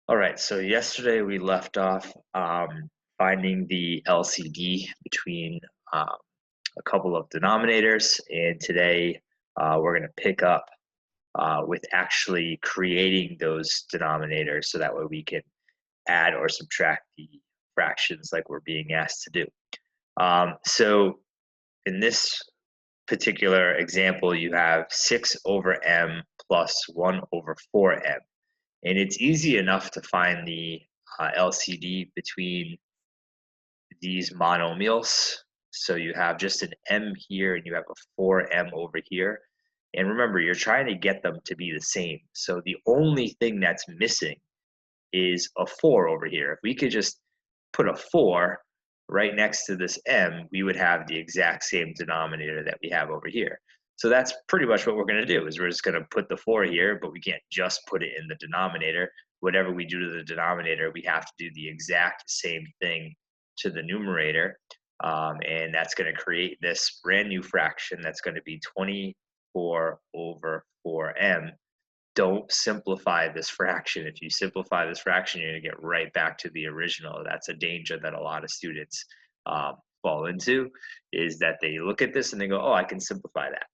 All right, so yesterday we left off finding the LCD between um, a couple of denominators, and today we're going to pick up with actually creating those denominators so that way we can add or subtract the fractions like we're being asked to do. So in this particular example, you have 6 over m plus 1 over 4m. And it's easy enough to find the LCD between these monomials. So you have just an m here and you have a 4m over here. And remember, you're trying to get them to be the same. So the only thing that's missing is a 4 over here. If we could just put a 4 right next to this m, we would have the exact same denominator that we have over here. So that's pretty much what we're going to do is we're just going to put the 4 here, but we can't just put it in the denominator. Whatever we do to the denominator, we have to do the exact same thing to the numerator. And that's going to create this brand new fraction that's going to be 24 over 4m. Don't simplify this fraction. If you simplify this fraction, you're going to get right back to the original. That's a danger that a lot of students fall into, is that they look at this and they go, oh, I can simplify that.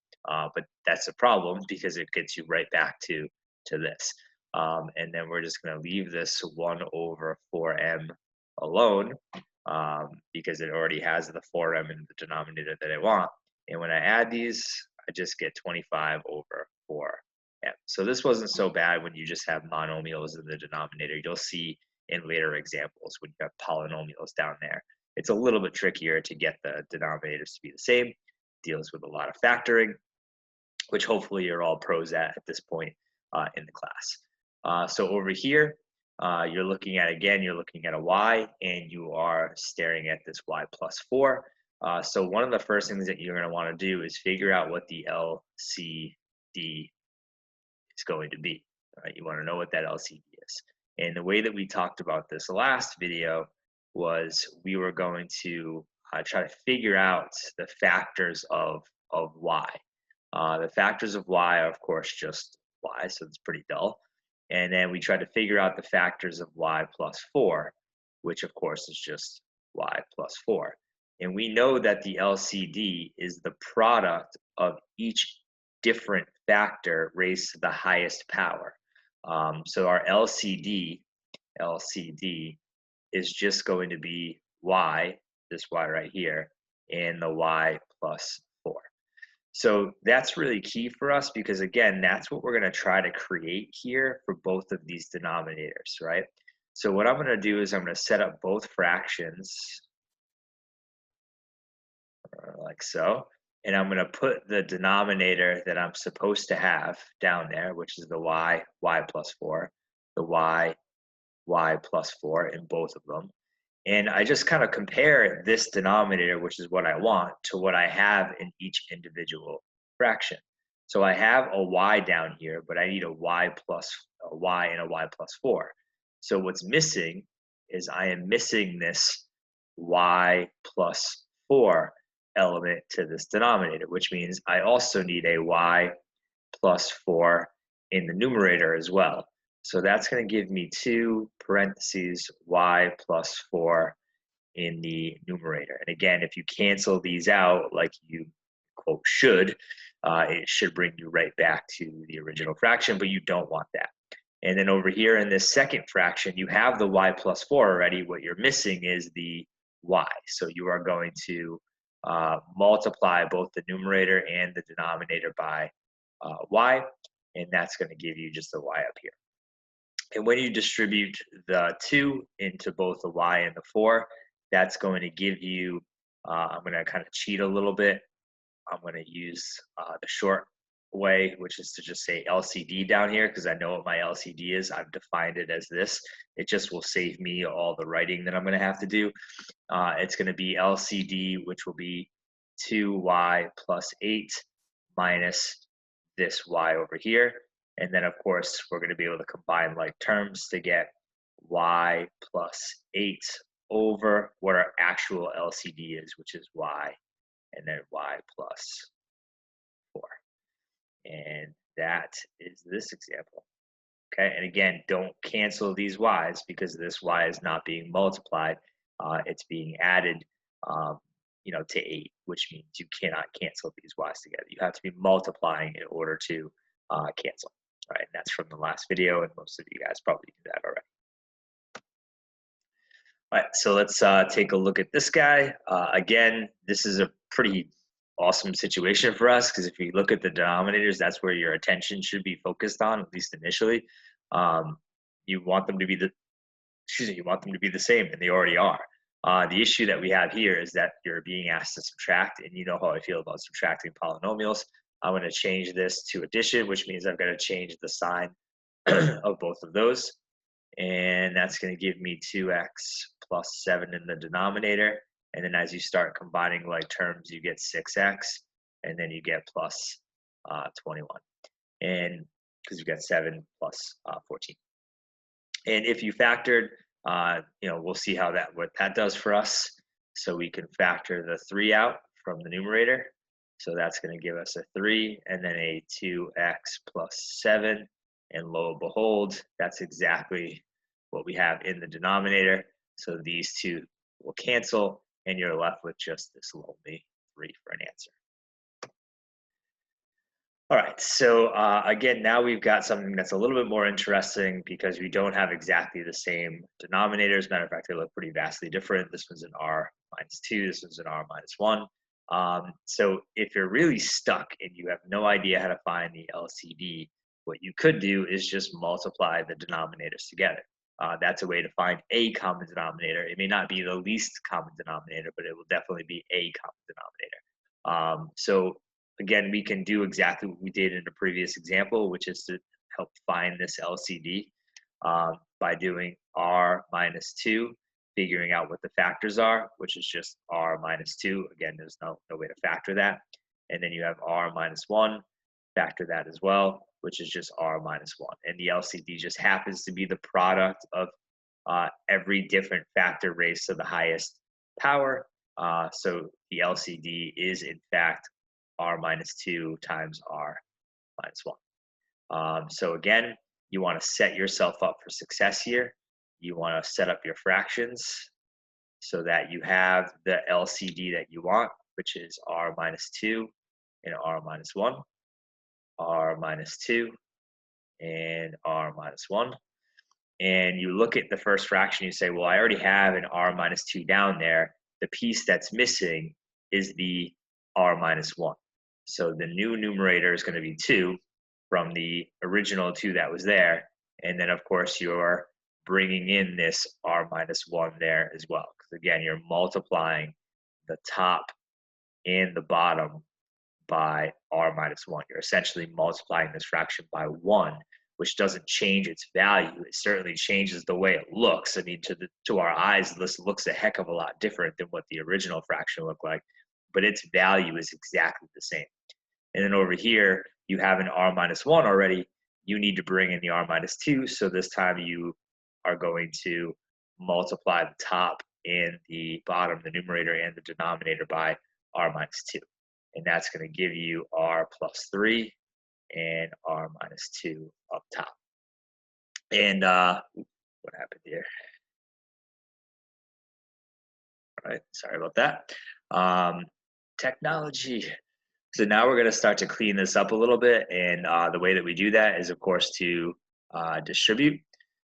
But that's a problem because it gets you right back to this. And then we're just going to leave this 1 over 4m alone because it already has the 4m in the denominator that I want. And when I add these, I just get 25 over 4. Yeah. So this wasn't so bad when you just have monomials in the denominator. You'll see in later examples when you have polynomials down there. It's a little bit trickier to get the denominators to be the same. Deals with a lot of factoring, which hopefully you're all pros at this point in the class. So over here, you're looking at, again, you're looking at a y, and you are staring at this y plus 4. So one of the first things that you're going to want to do is figure out what the LCD is going to be. You want to know what that LCD is. And the way that we talked about this last video was we were going to try to figure out the factors of y. The factors of y are, of course, just y, so it's pretty dull. And then we tried to figure out the factors of y plus 4, which, of course, is just y plus 4. And we know that the LCD is the product of each different factor raised to the highest power. So our LCD is just going to be y, this y right here, and the y plus 4. So that's really key for us because, again, that's what we're going to try to create here for both of these denominators, right? So what I'm going to do is I'm going to set up both fractions like so. And I'm going to put the denominator that I'm supposed to have down there, which is the y plus 4, the y plus 4 in both of them. And I just kind of compare this denominator, which is what I want, to what I have in each individual fraction. So I have a y down here, but I need a y and a y plus 4. So what's missing is I am missing this y plus 4 element to this denominator, which means I also need a y plus 4 in the numerator as well. So that's going to give me 2 parentheses y plus 4 in the numerator. And again, if you cancel these out like you quote should, it should bring you right back to the original fraction, but you don't want that. And then over here in this second fraction, you have the y plus 4 already. What you're missing is the y. So you are going to multiply both the numerator and the denominator by y, and that's going to give you just the y up here. And when you distribute the 2 into both the y and the 4, that's going to give you, I'm going to kind of cheat a little bit. I'm going to use the short way, which is to just say LCD down here because I know what my LCD is. I've defined it as this. It just will save me all the writing that I'm going to have to do. It's going to be LCD, which will be 2y plus 8 minus this y over here. And then, of course, we're going to be able to combine like terms to get y plus 8 over what our actual LCD is, which is y, and then y plus 4. And that is this example. Okay, and again, don't cancel these y's because this y is not being multiplied. It's being added, um, to 8, which means you cannot cancel these y's together. You have to be multiplying in order to cancel. All right, and that's from the last video, and most of you guys probably do that already. All right, so let's take a look at this guy. Again, this is a pretty awesome situation for us because if you look at the denominators, that's where your attention should be focused on, at least initially. Um, you want them to be you want them to be the same, and they already are. The issue that we have here is that you're being asked to subtract, and you know how I feel about subtracting polynomials. I'm going to change this to addition, which means I've got to change the sign of both of those. And that's going to give me 2x plus 7 in the denominator. And then as you start combining like terms, you get 6x, and then you get plus 21. And because you got 7 plus 14. And if you factored, we'll see what that does for us. So we can factor the 3 out from the numerator. So that's going to give us a 3 and then a 2x plus 7. And lo and behold, that's exactly what we have in the denominator. So these two will cancel, and you're left with just this lonely 3 for an answer. All right, so again, now we've got something that's a little bit more interesting because we don't have exactly the same denominators. Matter of fact, they look pretty vastly different. This one's an r minus 2, this one's an r minus 1. So if you're really stuck and you have no idea how to find the LCD, what you could do is just multiply the denominators together. That's a way to find a common denominator. It may not be the least common denominator, but it will definitely be a common denominator. So again, we can do exactly what we did in the previous example, which is to help find this LCD by doing r minus 2, figuring out what the factors are, which is just r minus 2. Again, there's no way to factor that. And then you have r minus 1, factor that as well, which is just r minus 1. And the LCD just happens to be the product of every different factor raised to the highest power. So the LCD is, in fact, r minus 2 times r minus 1. So again, you want to set yourself up for success here. You want to set up your fractions so that you have the LCD that you want, which is r minus 2 and r minus 1, r minus 2 and r minus 1. And you look at the first fraction, you say, well, I already have an r minus 2 down there. The piece that's missing is the r minus 1. So the new numerator is going to be 2 from the original 2 that was there. And then, of course, you're bringing in this r minus 1 there as well. Because, again, you're multiplying the top and the bottom by r minus 1. You're essentially multiplying this fraction by 1, which doesn't change its value. It certainly changes the way it looks. I mean, to our eyes, this looks a heck of a lot different than what the original fraction looked like, but its value is exactly the same. And then over here, you have an r minus 1 already. You need to bring in the r minus 2, so this time you are going to multiply the top and the bottom, the numerator and the denominator, by r minus 2. And that's going to give you r plus 3 and r minus 2 up top. And what happened here? All right, sorry about that. Technology. So now we're going to start to clean this up a little bit. And the way that we do that is, of course, to distribute.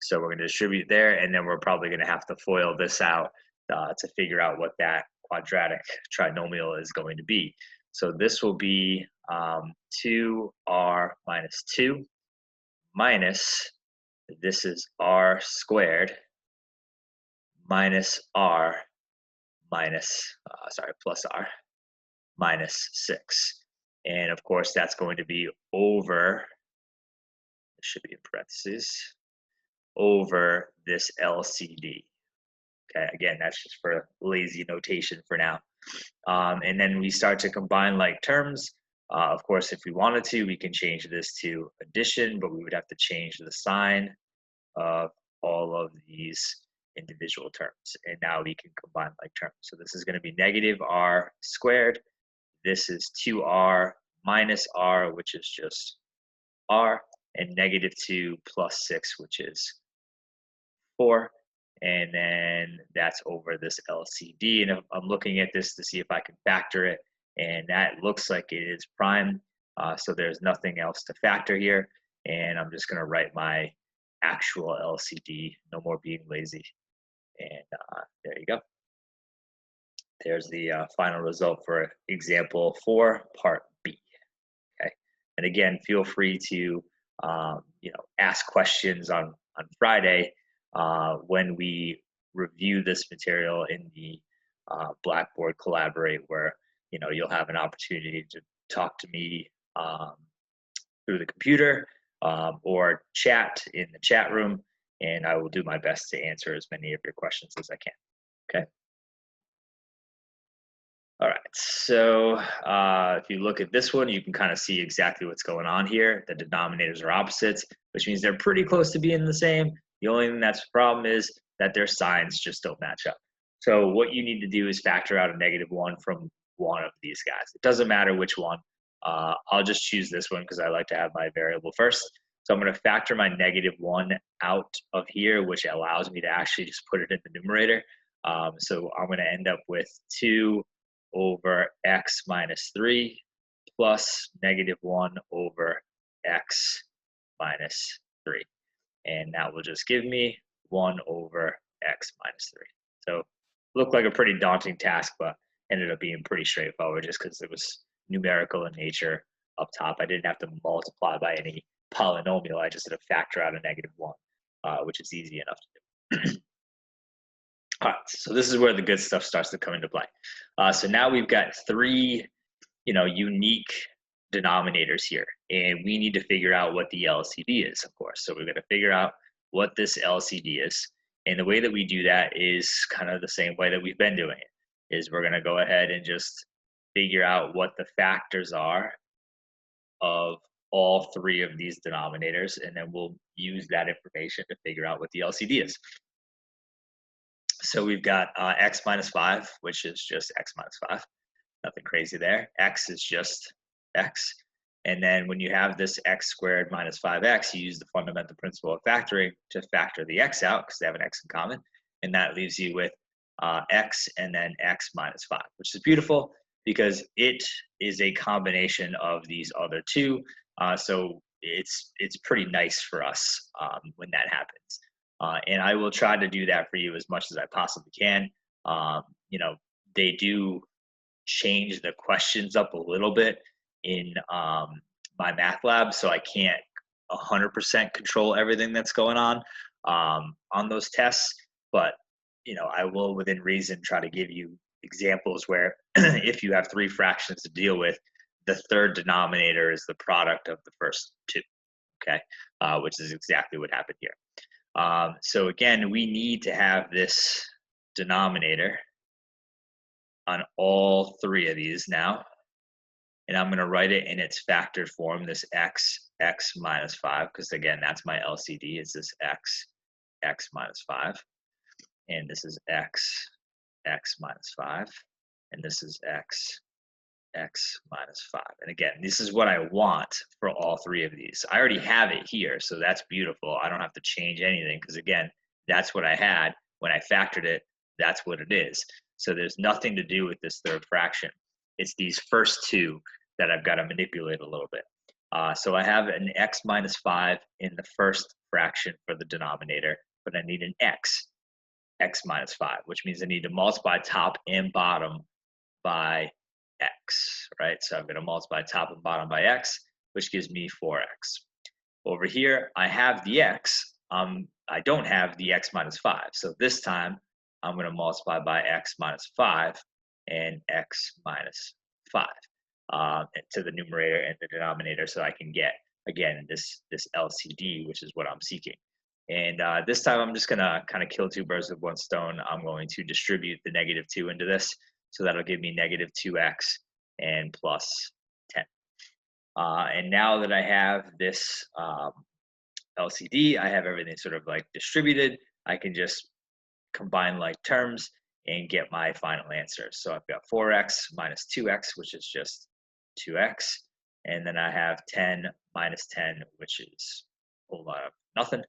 So we're going to distribute there, and then we're probably going to have to FOIL this out to figure out what that quadratic trinomial is going to be. So this will be 2r minus 2 minus, this is r squared, minus r minus, plus r minus 6. And of course, that's going to be over, it should be in parentheses, over this LCD. Okay, again, that's just for lazy notation for now. And then we start to combine like terms. Of course, if we wanted to, we can change this to addition, but we would have to change the sign of all of these individual terms. And now we can combine like terms. So this is going to be negative r squared. This is 2r minus r, which is just r. and -2 plus 6, which is 4. And then that's over this LCD. And I'm looking at this to see if I can factor it, and that looks like it is prime. So there's nothing else to factor here. And I'm just going to write my actual LCD, no more being lazy. And there you go. There's the final result for example 4, part B. Okay. And again, feel free to ask questions on Friday when we review this material in the Blackboard Collaborate, where you'll have an opportunity to talk to me through the computer or chat in the chat room, and I will do my best to answer as many of your questions as I can. Okay. All right, so if you look at this one, you can kind of see exactly what's going on here. The denominators are opposites, which means they're pretty close to being the same. The only thing that's the problem is that their signs just don't match up. So what you need to do is factor out a -1 from one of these guys. It doesn't matter which one. I'll just choose this one because I like to have my variable first. So I'm going to factor my -1 out of here, which allows me to actually just put it in the numerator. So I'm going to end up with 2 over x minus 3 plus -1 over x minus 3. And that will just give me 1 over x minus 3. So looked like a pretty daunting task, but ended up being pretty straightforward just because it was numerical in nature up top. I didn't have to multiply by any polynomial. I just had to factor out a -1, which is easy enough to do. All right, so this is where the good stuff starts to come into play. So now we've got 3, unique denominators here, and we need to figure out what the LCD is, of course. So we're going to figure out what this LCD is, and the way that we do that is kind of the same way that we've been doing it. Is we're going to go ahead and just figure out what the factors are of all 3 of these denominators, and then we'll use that information to figure out what the LCD is. So we've got x minus 5, which is just x minus 5. Nothing crazy there. X is just x. And then when you have this x squared minus 5x, you use the fundamental principle of factoring to factor the x out because they have an x in common. And that leaves you with x and then x minus 5, which is beautiful because it is a combination of these other 2. So it's pretty nice for us when that happens. And I will try to do that for you as much as I possibly can. They do change the questions up a little bit in my math lab, so I can't 100% control everything that's going on those tests. But I will, within reason, try to give you examples where if you have 3 fractions to deal with, the third denominator is the product of the first 2. Okay, which is exactly what happened here. So again, we need to have this denominator on all 3 of these now. And I'm going to write it in its factored form, this x minus 5, because again, that's my LCD, is this x minus 5. And this is x minus 5. And this is x minus 5. And again, this is what I want for all 3 of these. I already have it here, so that's beautiful. I don't have to change anything because again, that's what I had when I factored it. That's what it is. So there's nothing to do with this third fraction. It's these first 2 that I've got to manipulate a little bit. So I have an x minus 5 in the first fraction for the denominator, but I need an x minus 5, which means I need to multiply top and bottom by x, right? So I'm going to multiply top and bottom by x, which gives me 4x. Over here, I have the x. I don't have the x minus 5. So this time, I'm going to multiply by x minus 5 and x minus 5 to the numerator and the denominator, so I can get, again, this LCD, which is what I'm seeking. And this time, I'm just going to kind of kill 2 birds with 1 stone. I'm going to distribute the -2 into this. So that'll give me -2x and plus 10. And now that I have this LCD, I have everything sort of like distributed. I can just combine like terms and get my final answer. So I've got 4x minus 2x, which is just 2x. and then I have 10 minus 10, which is a whole lot of nothing,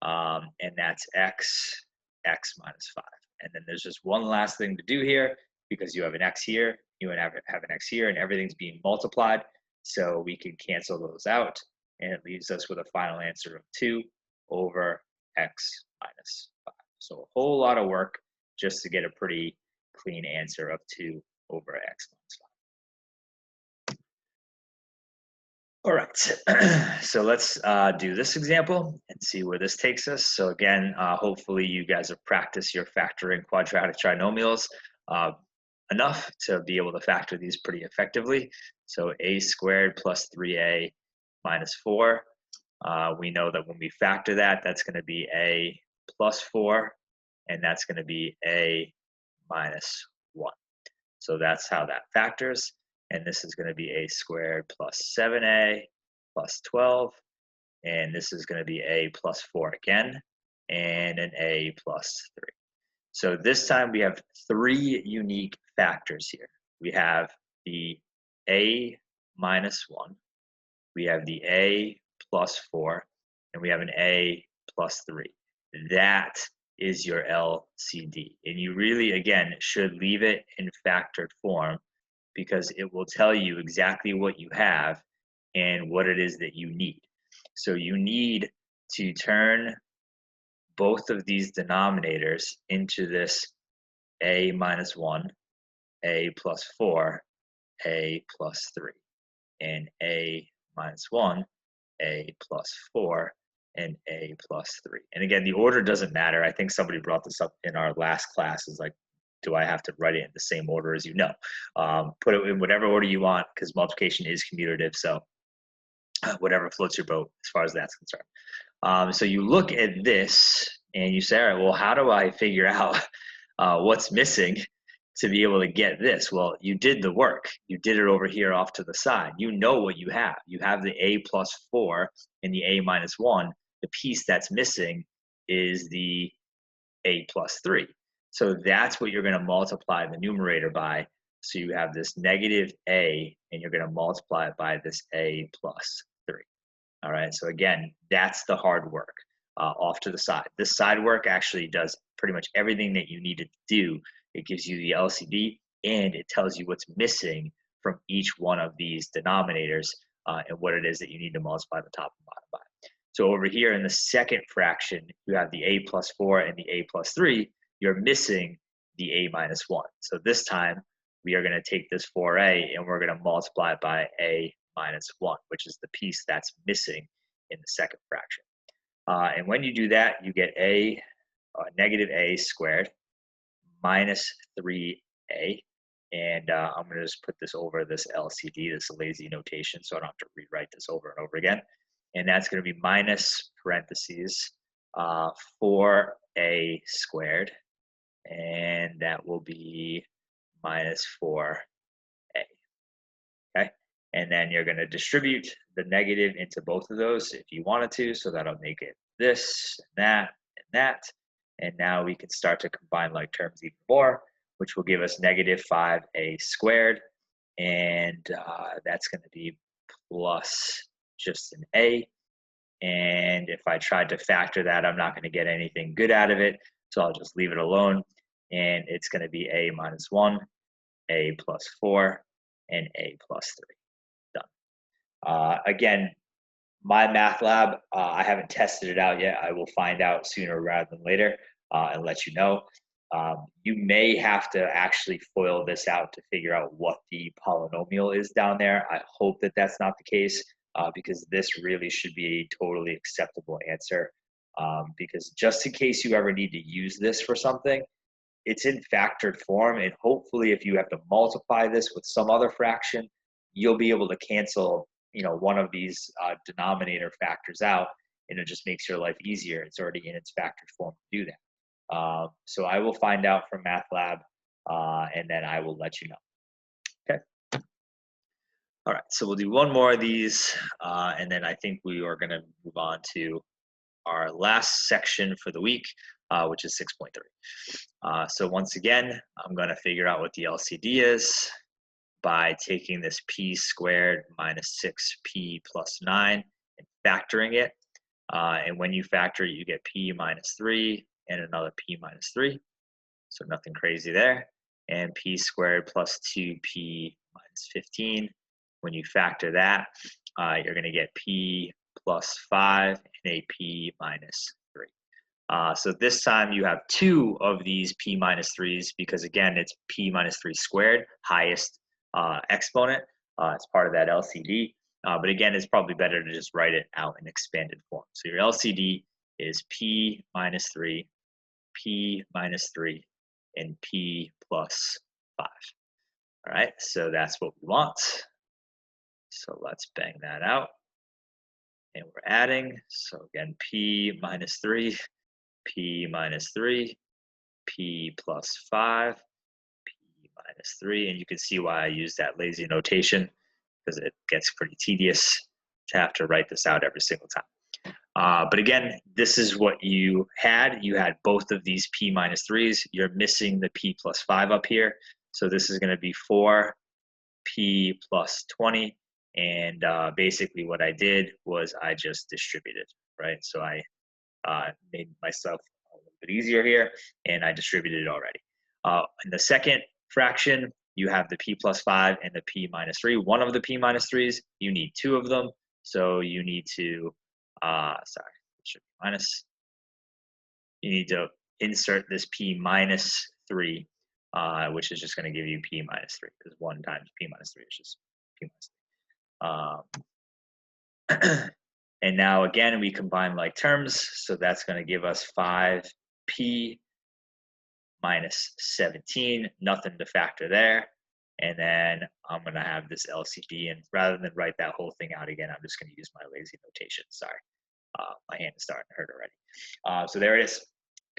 and that's x minus 5. And then there's just one last thing to do here, because you have an x here, you have an x here, and everything's being multiplied, so we can cancel those out, and it leaves us with a final answer of 2 over x minus 5. So a whole lot of work just to get a pretty clean answer of 2 over x minus 5. All right, so let's do this example and see where this takes us. So again, hopefully you guys have practiced your factoring quadratic trinomials enough to be able to factor these pretty effectively. So a squared plus 3a minus 4. We know that when we factor that, that's going to be a plus 4, and that's going to be a minus 1. So that's how that factors. And this is going to be a squared plus 7a plus 12. And this is going to be a plus 4 again, and an a plus 3. So this time we have 3 unique factors here. We have the a minus 1, we have the a plus 4, and we have an a plus 3. That is your LCD. And you really, again, should leave it in factored form, because it will tell you exactly what you have and what it is that you need. So you need to turn both of these denominators into this a minus 1, a plus 4, a plus 3, and a minus 1, a plus 4, and a plus 3. And again, the order doesn't matter. I think somebody brought this up in our last class, is like, do I have to write it in the same order as you? No. Put it in whatever order you want, because multiplication is commutative. So whatever floats your boat as far as that's concerned. So you look at this and you say, all right, well, how do I figure out what's missing to be able to get this? Well, you did the work. You did it over here off to the side. You know what you have. You have the a plus 4 and the a minus 1. The piece that's missing is the a plus 3. So that's what you're going to multiply the numerator by. So you have this negative a, and you're going to multiply it by this a plus 3. All right, so again, that's the hard work off to the side. This side work actually does pretty much everything that you need to do. It gives you the LCD, and it tells you what's missing from each one of these denominators and what it is that you need to multiply the top and bottom by. So over here in the second fraction, you have the a plus 4 and the a plus 3. You're missing the a minus 1. So this time, we are going to take this 4a and we're going to multiply it by a minus 1, which is the piece that's missing in the second fraction. And when you do that, you get a negative a squared minus 3a. And I'm going to just put this over this LCD, this lazy notation, so I don't have to rewrite this over and over again. And that's going to be minus parentheses 4a squared, and that will be minus 4a. Okay, and then you're going to distribute the negative into both of those if you wanted to, so that'll make it this and that and that. And now we can start to combine like terms even more, which will give us negative 5a squared, and that's going to be plus just an a. And if I tried to factor that, I'm not going to get anything good out of it, so I'll just leave it alone. And it's going to be a minus 1, a plus 4, and a plus 3. Done. Again, MyMathLab, I haven't tested it out yet. I will find out sooner rather than later and let you know. You may have to actually FOIL this out to figure out what the polynomial is down there. I hope that that's not the case, because this really should be a totally acceptable answer. Because just in case you ever need to use this for something, it's in factored form, and hopefully if you have to multiply this with some other fraction, you'll be able to cancel, one of these denominator factors out, and it just makes your life easier. It's already in its factored form to do that. So I will find out from MathLab, and then I will let you know. Okay. All right, so we'll do one more of these, and then I think we are going to move on to our last section for the week, which is 6.3. So once again, I'm going to figure out what the LCD is by taking this p squared minus 6p plus 9 and factoring it. And when you factor it, you get p minus 3 and another p minus 3. So nothing crazy there. And p squared plus 2p minus 15. When you factor that, you're going to get p plus 5 and a p minus 3. So this time you have 2 of these p minus 3s because, again, it's p minus 3 squared, highest exponent. It's part of that LCD. But again, it's probably better to just write it out in expanded form. So your LCD is p minus 3, p minus 3, and p plus 5. All right, so that's what we want. So let's bang that out. And we're adding. So again, p minus 3, p minus 3, p plus 5, p minus 3. And you can see why I use that lazy notation, because it gets pretty tedious to have to write this out every single time. But again, this is what you had. You had both of these p minus 3s. You're missing the p plus 5 up here. So this is going to be 4p plus 20. And basically what I did was I just distributed, right? So I made myself a little bit easier here, and I distributed it already. In the second fraction, you have the p plus 5 and the p minus 3. One of the p minus 3s, you need 2 of them. So you need to, sorry, it should be minus. You need to insert this p minus 3, which is just going to give you p minus 3, because 1 times p minus 3 is just p minus 3. And now again, we combine like terms. So that's going to give us 5p minus 17, nothing to factor there. And then I'm going to have this LCD, and rather than write that whole thing out again, I'm just going to use my lazy notation. Sorry, my hand is starting to hurt already. So there it is.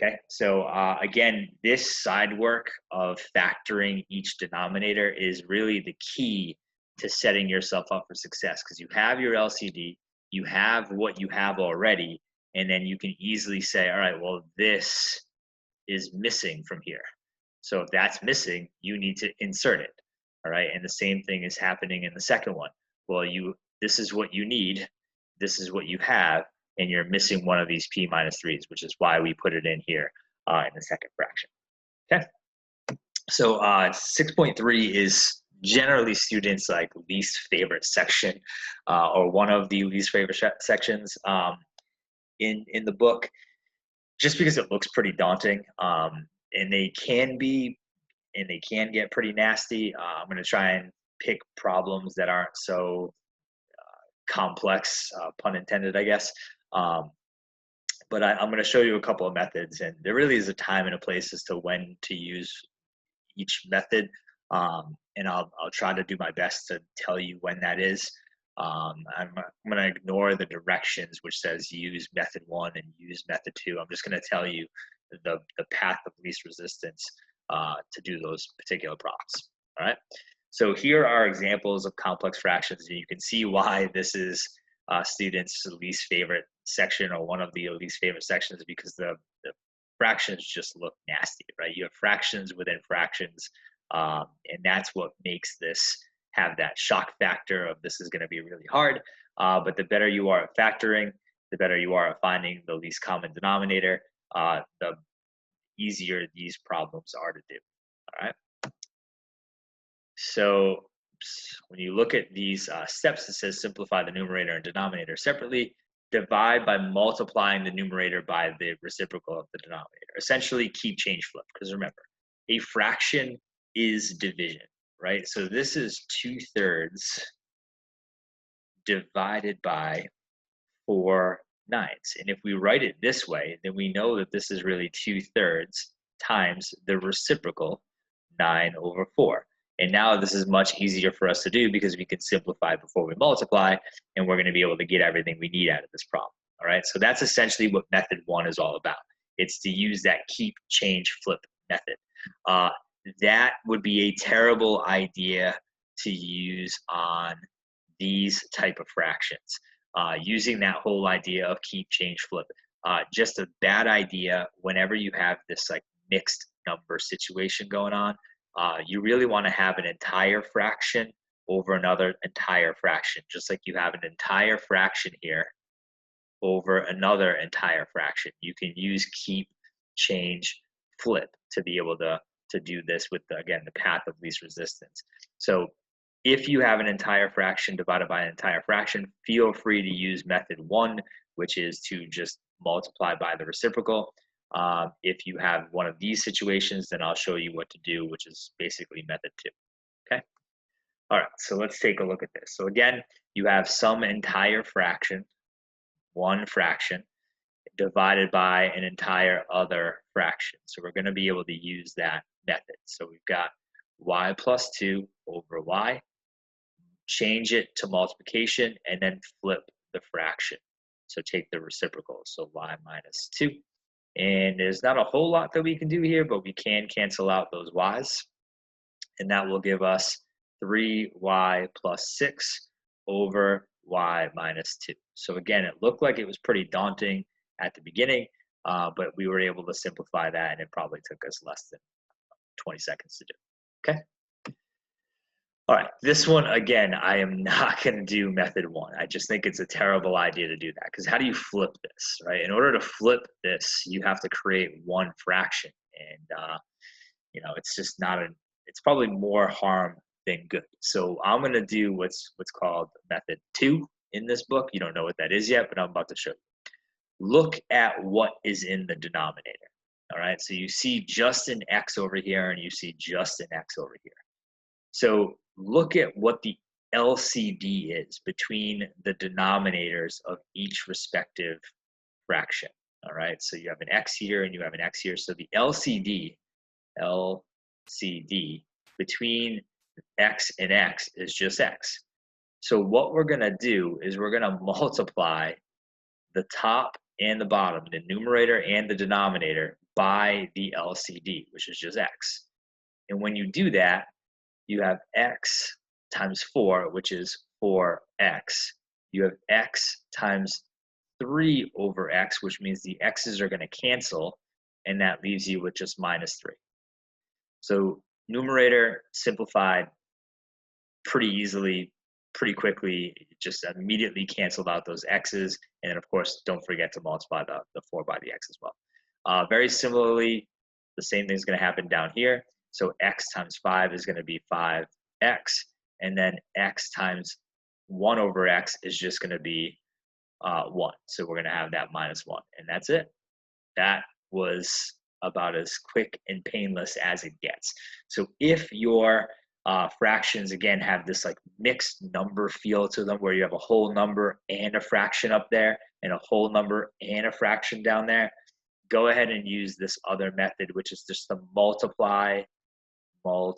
Okay, so again, this side work of factoring each denominator is really the key to setting yourself up for success, because you have your LCD, you have what you have already, and then you can easily say, all right, well, this is missing from here. So if that's missing, you need to insert it. All right, and the same thing is happening in the second one. Well, this is what you need, this is what you have, and you're missing one of these p minus 3s, which is why we put it in here in the second fraction. Okay, so 6.3 is generally students' like least favorite section, or one of the least favorite sections in the book, just because it looks pretty daunting, and they can get pretty nasty. I'm going to try and pick problems that aren't so complex, pun intended, I guess. But I'm going to show you a couple of methods, and there really is a time and a place as to when to use each method. And I'll try to do my best to tell you when that is. I'm going to ignore the directions which says use method 1 and use method 2. I'm just going to tell you the path of least resistance to do those particular problems. All right. So here are examples of complex fractions, and you can see why this is students' least favorite section, or one of the least favorite sections, because the fractions just look nasty, right? You have fractions within fractions, and that's what makes this have that shock factor of this is going to be really hard. But the better you are at factoring, the better you are at finding the least common denominator, the easier these problems are to do. All right. So when you look at these steps, it says simplify the numerator and denominator separately. Divide by multiplying the numerator by the reciprocal of the denominator. Essentially, keep, change, flip. Because remember, a fraction is division, right? So this is 2/3 divided by 4/9. And if we write it this way, then we know that this is really 2/3 times the reciprocal, 9/4. And now this is much easier for us to do because we can simplify before we multiply, and we're going to be able to get everything we need out of this problem. All right, so that's essentially what method 1 is all about. It's to use that keep, change, flip method. That would be a terrible idea to use on these type of fractions. Using that whole idea of keep, change, flip. Just a bad idea whenever you have this like mixed number situation going on. you really want to have an entire fraction over another entire fraction, just like you have an entire fraction here over another entire fraction. You can use keep, change, flip to be able to do this with, again, the path of least resistance. So if you have an entire fraction divided by an entire fraction, feel free to use method 1, which is to just multiply by the reciprocal. If you have one of these situations, then I'll show you what to do, which is basically method 2. Okay. All right, so let's take a look at this. So again, you have some entire fraction, one fraction, divided by an entire other fraction. So we're going to be able to use that method. So we've got y plus 2 over y, change it to multiplication, and then flip the fraction. So take the reciprocal, so y minus 2. And there's not a whole lot that we can do here, but we can cancel out those y's. And that will give us 3y plus 6 over y minus 2. So again, it looked like it was pretty daunting at the beginning, but we were able to simplify that, and it probably took us less than 20 seconds to do. Okay. All right, this one, again, I am not going to do method 1. I just think it's a terrible idea to do that, because how do you flip this, right? In order to flip this, you have to create one fraction, and it's just not it's probably more harm than good. So I'm going to do what's called method 2 in this book. You don't know what that is yet, but I'm about to show you. Look at what is in the denominator. All right, so you see just an x over here, and you see just an x over here. So look at what the LCD is between the denominators of each respective fraction. All right, so you have an x here and you have an x here. So the LCD between x and x is just x. So what we're going to do is we're going to multiply the top and the bottom, the numerator and the denominator, by the LCD, which is just x. And when you do that, you have x times 4, which is 4x. You have x times 3 over x, which means the x's are going to cancel, and that leaves you with just minus 3. So numerator simplified pretty easily, pretty quickly, just immediately canceled out those x's. And then, of course, don't forget to multiply the 4 by the x as well. Very similarly, the same thing is going to happen down here. So x times 5 is going to be 5x. And then x times 1 over x is just going to be 1. So we're going to have that minus 1. And that's it. That was about as quick and painless as it gets. So if your fractions, again, have this like mixed number feel to them, where you have a whole number and a fraction up there and a whole number and a fraction down there, go ahead and use this other method, which is just the multiply by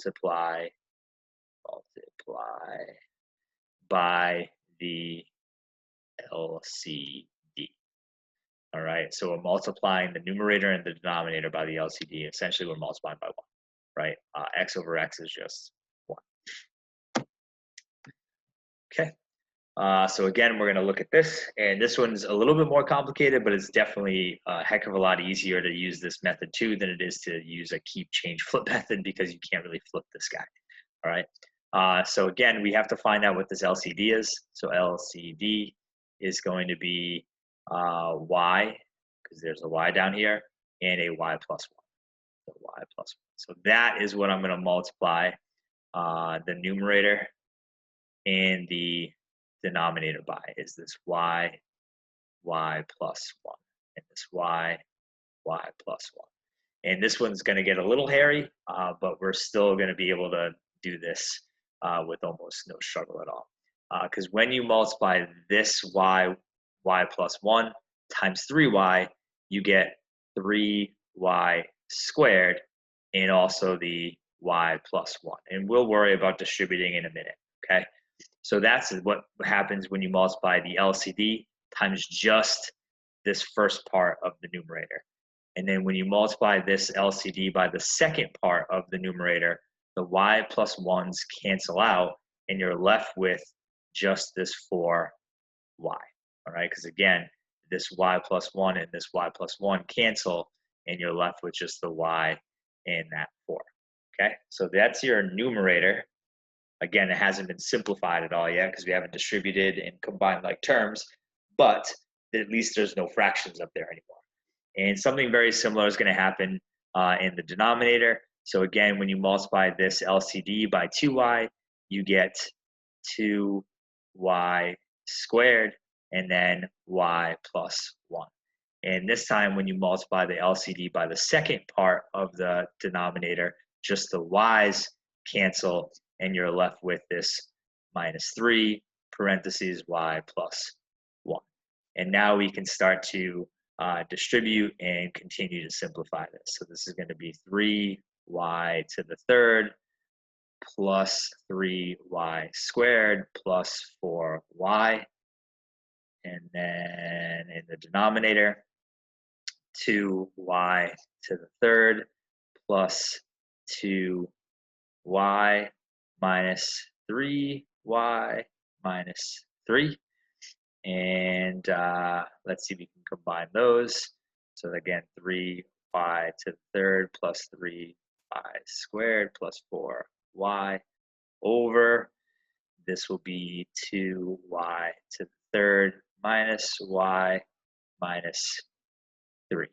the LCD. All right, so we're multiplying the numerator and the denominator by the LCD. Essentially, we're multiplying by 1, right? X over x is just 1. Okay, so again, we're going to look at this, and this one's a little bit more complicated, but it's definitely a heck of a lot easier to use this method 2 than it is to use a keep, change, flip method, because you can't really flip this guy. All right, so again, we have to find out what this LCD is. So LCD is going to be y, because there's a y down here, and a y plus 1. So y plus 1. So that is what I'm going to multiply the numerator and the denominator by, is this y plus 1, and this y plus 1. And this one's going to get a little hairy, but we're still going to be able to do this with almost no struggle at all. Because when you multiply this y plus 1 times 3y, you get 3y squared, and also the y plus 1. And we'll worry about distributing in a minute, okay? So that's what happens when you multiply the LCD times just this first part of the numerator. And then when you multiply this LCD by the second part of the numerator, the y plus 1s cancel out, and you're left with just this 4y, all right? Because again, this y plus 1 and this y plus 1 cancel, and you're left with just the y and that 4, Okay, so that's your numerator. Again, it hasn't been simplified at all yet because we haven't distributed and combined like terms, but at least there's no fractions up there anymore. And something very similar is going to happen in the denominator. So again, when you multiply this LCD by 2y, you get 2y squared and then y plus 1. And this time when you multiply the LCD by the second part of the denominator, just the y's cancel and you're left with this minus 3 parentheses y plus 1. And now we can start to distribute and continue to simplify this. So this is going to be 3y to the third plus 3y squared plus 4y. And then in the denominator, 2y to the third plus 2y minus 3y minus 3. And let's see if we can combine those. So again, 3y to the third plus 3y squared plus 4y over. This will be 2y to the third minus y minus 3.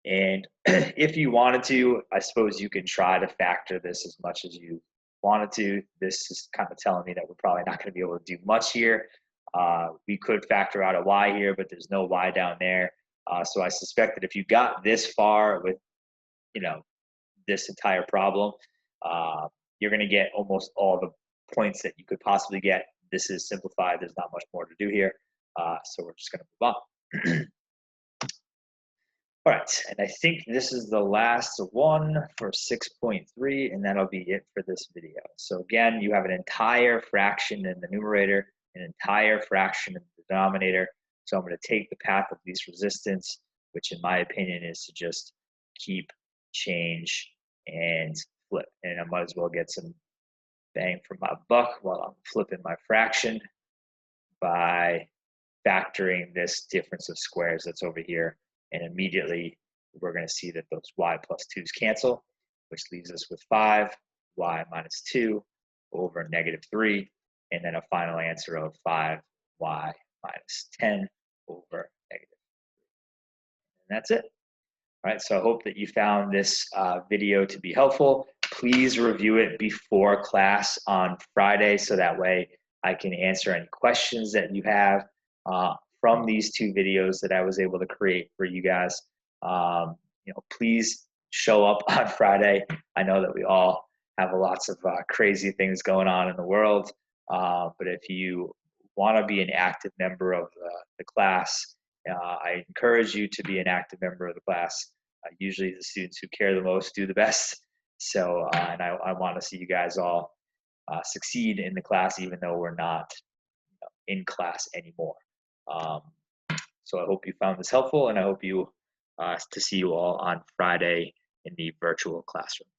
And if you wanted to, I suppose you can try to factor this as much as you wanted to. This is kind of telling me that we're probably not going to be able to do much here. We could factor out a y here, but there's no y down there. So I suspect that if you got this far with, this entire problem, you're going to get almost all the points that you could possibly get. This is simplified. There's not much more to do here. So we're just going to move on. All right, and I think this is the last one for 6.3, and that'll be it for this video. So again, you have an entire fraction in the numerator, an entire fraction in the denominator. So I'm going to take the path of least resistance, which in my opinion is to just keep, change, and flip. And I might as well get some bang for my buck while I'm flipping my fraction by factoring this difference of squares that's over here. And immediately we're going to see that those y plus 2's cancel, which leaves us with 5y minus 2 over negative 3, and then a final answer of 5y minus 10 over negative 3. And that's it. All right, so I hope that you found this video to be helpful. Please review it before class on Friday so that way I can answer any questions that you have from these two videos that I was able to create for you guys. Please show up on Friday. I know that we all have lots of crazy things going on in the world, but if you want to be an active member of the class, I encourage you to be an active member of the class. Usually the students who care the most do the best. So, and I want to see you guys all succeed in the class, even though we're not in class anymore. So I hope you found this helpful, and I hope to see you all on Friday in the virtual classroom.